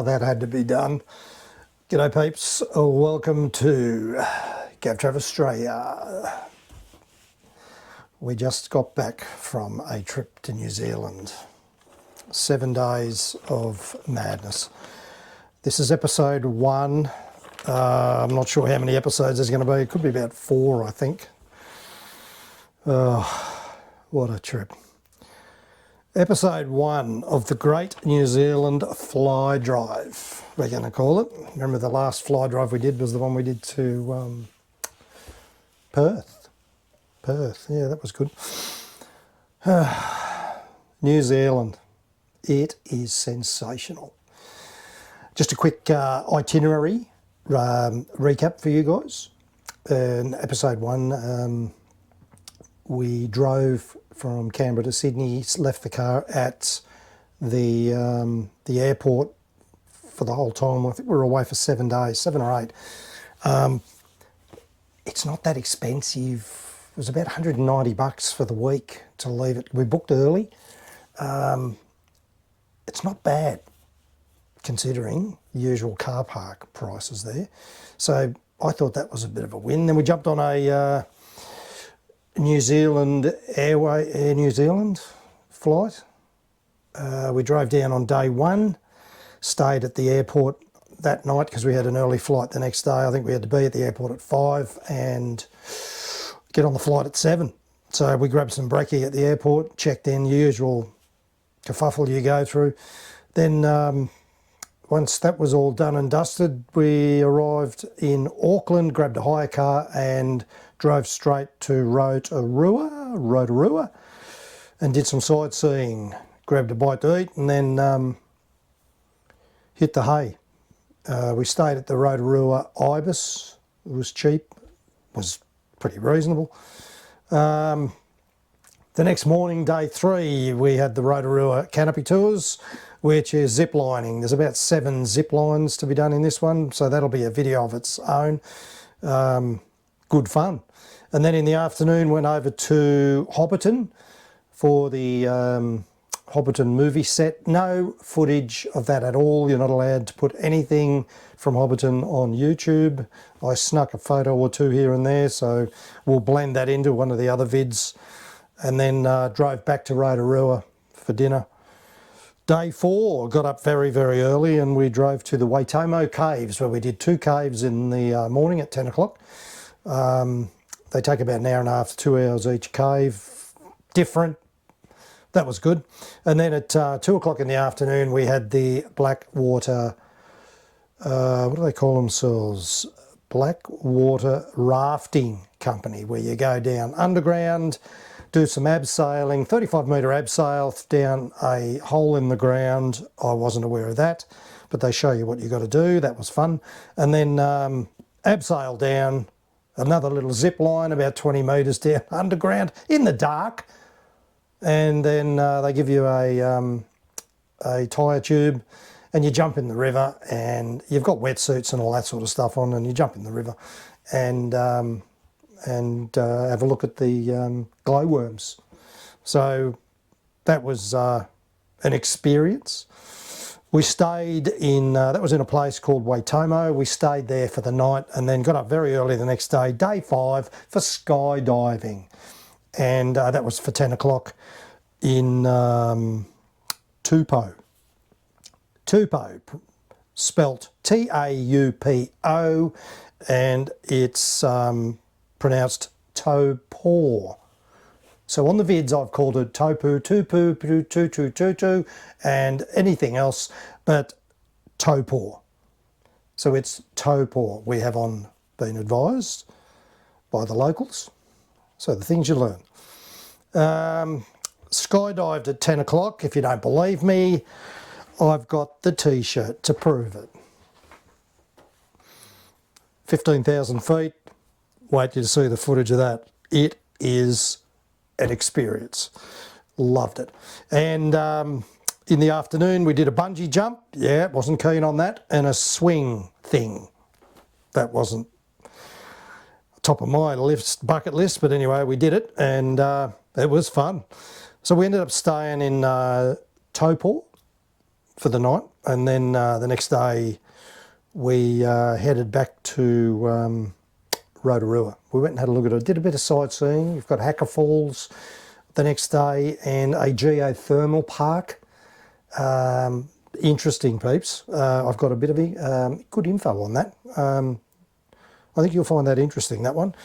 that had to be done. G'day peeps, welcome to GAVTRAV Australia. We just got back from a trip to New Zealand. 7 days of madness. This is episode 1. I'm not sure how many episodes there's going to be. It could be about 4, I think. What a trip. Episode 1 of the Great New Zealand Fly Drive, we're going to call it. Remember the last fly drive we did was the one we did to Perth. Yeah, that was good. New Zealand, it is sensational. Just a quick itinerary recap for you guys. In episode 1, we drove from Canberra to Sydney, left the car at the airport for the whole time. I think we were away for 7 days, 7 or 8. It's not that expensive. It was about $190 for the week to leave it. We booked early. It's not bad considering the usual car park prices there. So I thought that was a bit of a win. Then we jumped on a New Zealand Air New Zealand flight. We drove down on day 1, stayed at the airport that night because we had an early flight the next day. I think we had to be at the airport at 5 and get on the flight at 7. So we grabbed some brekkie at the airport, checked in, usual kerfuffle you go through. Then once that was all done and dusted, we arrived in Auckland, grabbed a hire car and drove straight to Rotorua and did some sightseeing, grabbed a bite to eat and then hit the hay. We stayed at the Rotorua Ibis. It was cheap, was pretty reasonable. The next morning, day 3, we had the Rotorua Canopy Tours, which is zip lining. There's about 7 zip lines to be done in this one, so that'll be a video of its own. Good fun. And then in the afternoon went over to Hobbiton for the Hobbiton movie set. No footage of that at all. You're not allowed to put anything from Hobbiton on YouTube. I snuck a photo or 2 here and there, so we'll blend that into one of the other vids. And then drove back to Rotorua for dinner. Day 4, got up very, very early and we drove to the Waitomo Caves, where we did 2 caves in the morning at 10 o'clock. They take about an hour and a half to 2 hours each cave. Different. That was good. And then at 2 o'clock in the afternoon, we had the Blackwater, what do they call themselves? Blackwater Rafting Company, where you go down underground, do some abseiling, 35-metre abseil down a hole in the ground. I wasn't aware of that, but they show you what you got to do. That was fun. And then abseil down, another little zip line about 20 metres down underground in the dark. And then they give you a tyre tube and you jump in the river, and you've got wetsuits and all that sort of stuff on, and you jump in the river and have a look at the glowworms. So that was an experience. We stayed in, that was in a place called Waitomo. We stayed there for the night and then got up very early the next day, day 5, for skydiving. And that was for 10 o'clock in Taupo. Taupo, spelt T-A-U-P-O, and it's pronounced Taupo. So on the vids I've called it Taupu, Tupu, Tutu, and anything else but Taupo. So it's Taupo, we have been advised by the locals. So the things you learn. Skydived at 10 o'clock. If you don't believe me, I've got the t-shirt to prove it. 15,000 feet. Wait till you see the footage of that. It is an experience. Loved it. And in the afternoon we did a bungee jump. Yeah, wasn't keen on that. And a swing thing. That wasn't top of my bucket list, but anyway, we did it and it was fun. So we ended up staying in Taupo, for the night, and then the next day we headed back to Rotorua. We went and had a look at it, did a bit of sightseeing. We've got Hacker Falls the next day and a geothermal park. Interesting, peeps. I've got a bit of good info on that. I think you'll find that interesting, that one.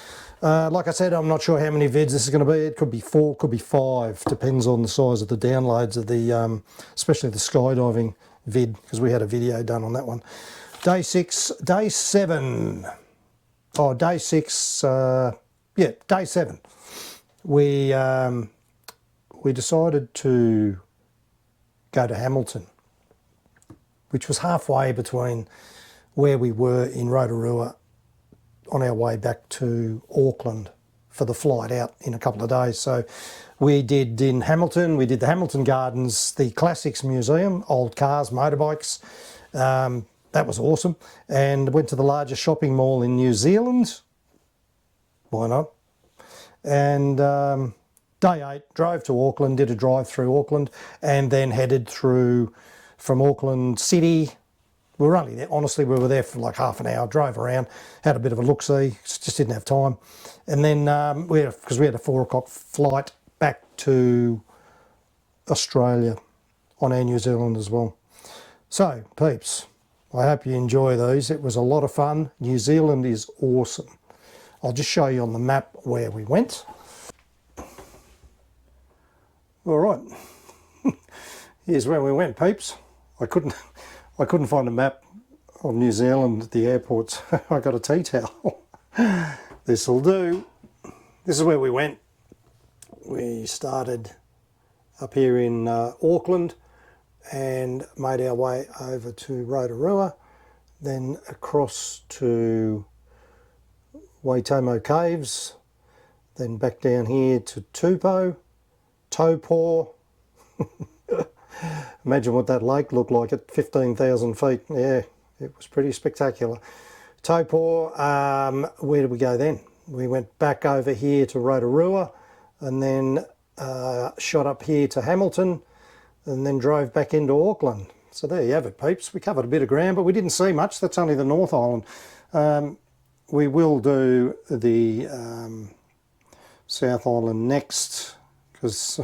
Like I said, I'm not sure how many vids this is going to be. It could be 4, could be 5, depends on the size of the downloads of the, especially the skydiving vid, because we had a video done on that one. Day 6, day 7. Oh, day 6, yeah, day 7. We decided to go to Hamilton, which was halfway between where we were in Rotorua on our way back to Auckland for the flight out in a couple of days. So we did in Hamilton, we did the Hamilton Gardens, the Classics Museum, old cars, motorbikes. That was awesome. And went to the largest shopping mall in New Zealand. Why not? And day 8, drove to Auckland, did a drive through Auckland, and then headed through from Auckland City. We were only there, honestly, we were there for like half an hour, drove around, had a bit of a look-see, just didn't have time. And then, because we had a 4 o'clock flight back to Australia on Air New Zealand as well. So, peeps, I hope you enjoy these. It was a lot of fun. New Zealand is awesome. I'll just show you on the map where we went. All right, here's where we went, peeps. I couldn't find a map of New Zealand at the airports. I got a tea towel. This'll do. This is where we went. We started up here in Auckland and made our way over to Rotorua, then across to Waitomo Caves, then back down here to Taupo. Imagine what that lake looked like at 15,000 feet. Yeah, it was pretty spectacular. Taupo, where did we go then? We went back over here to Rotorua and then shot up here to Hamilton and then drove back into Auckland. So there you have it, peeps. We covered a bit of ground, but we didn't see much. That's only the North Island. We will do the South Island next, because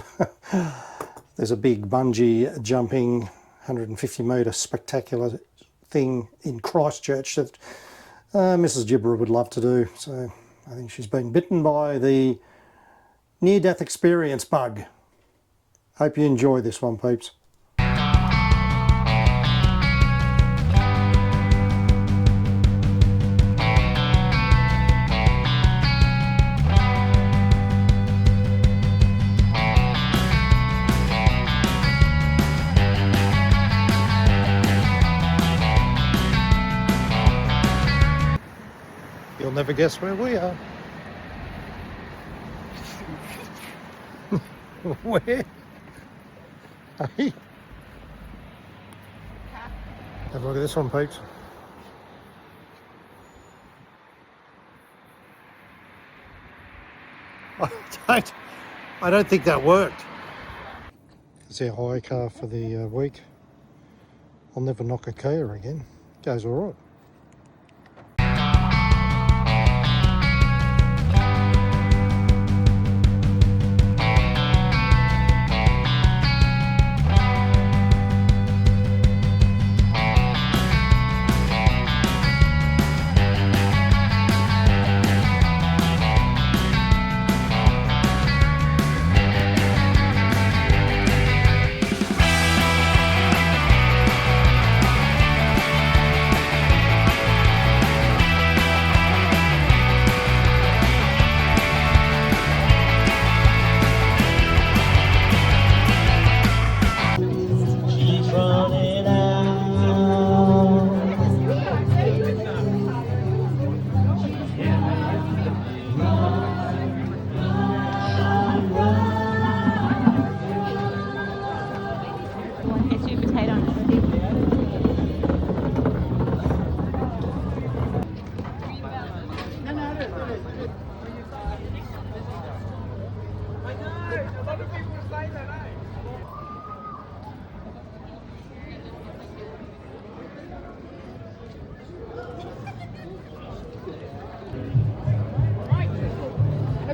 there's a big bungee jumping 150 metre spectacular thing in Christchurch that Mrs. Gibber would love to do. So I think she's been bitten by the near-death experience bug. Hope you enjoy this one, peeps. You'll never guess where we are. Where? Hey? Have a look at this one, peeps. I don't think that worked. It's our hire car for the week. I'll never knock a Kia again. Goes all right.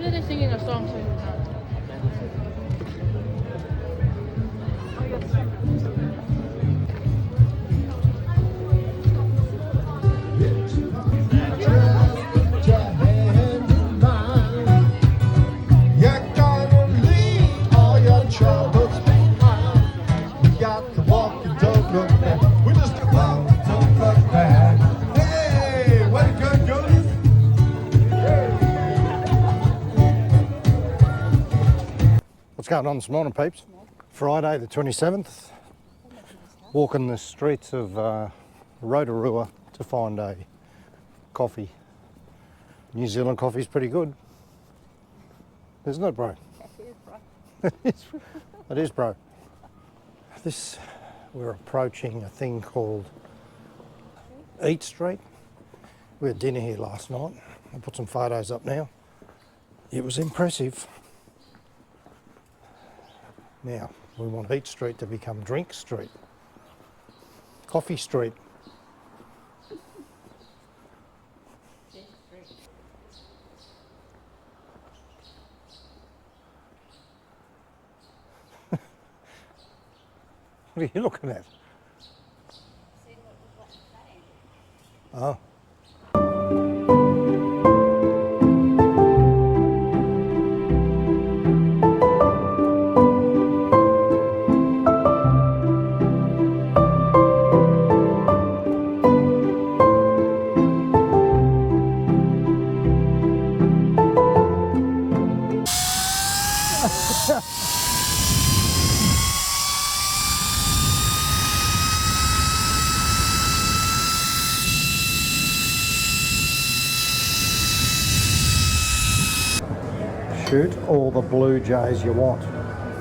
What are they singing a song so you know? What's going on this morning, peeps? Friday the 27th, walking the streets of Rotorua to find a coffee. New Zealand coffee's pretty good, isn't it, bro? Yes, it is, bro. It is, bro. We're approaching a thing called Eat Street. We had dinner here last night. I'll put some photos up now. It was impressive. Now, we want Eat Street to become Drink Street. Coffee Street. What are you looking at? Oh. Shoot all the blue jays you want,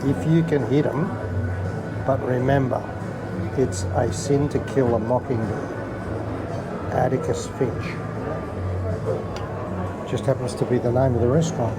if you can hit them, but remember, it's a sin to kill a mockingbird. Atticus Finch. Just happens to be the name of the restaurant.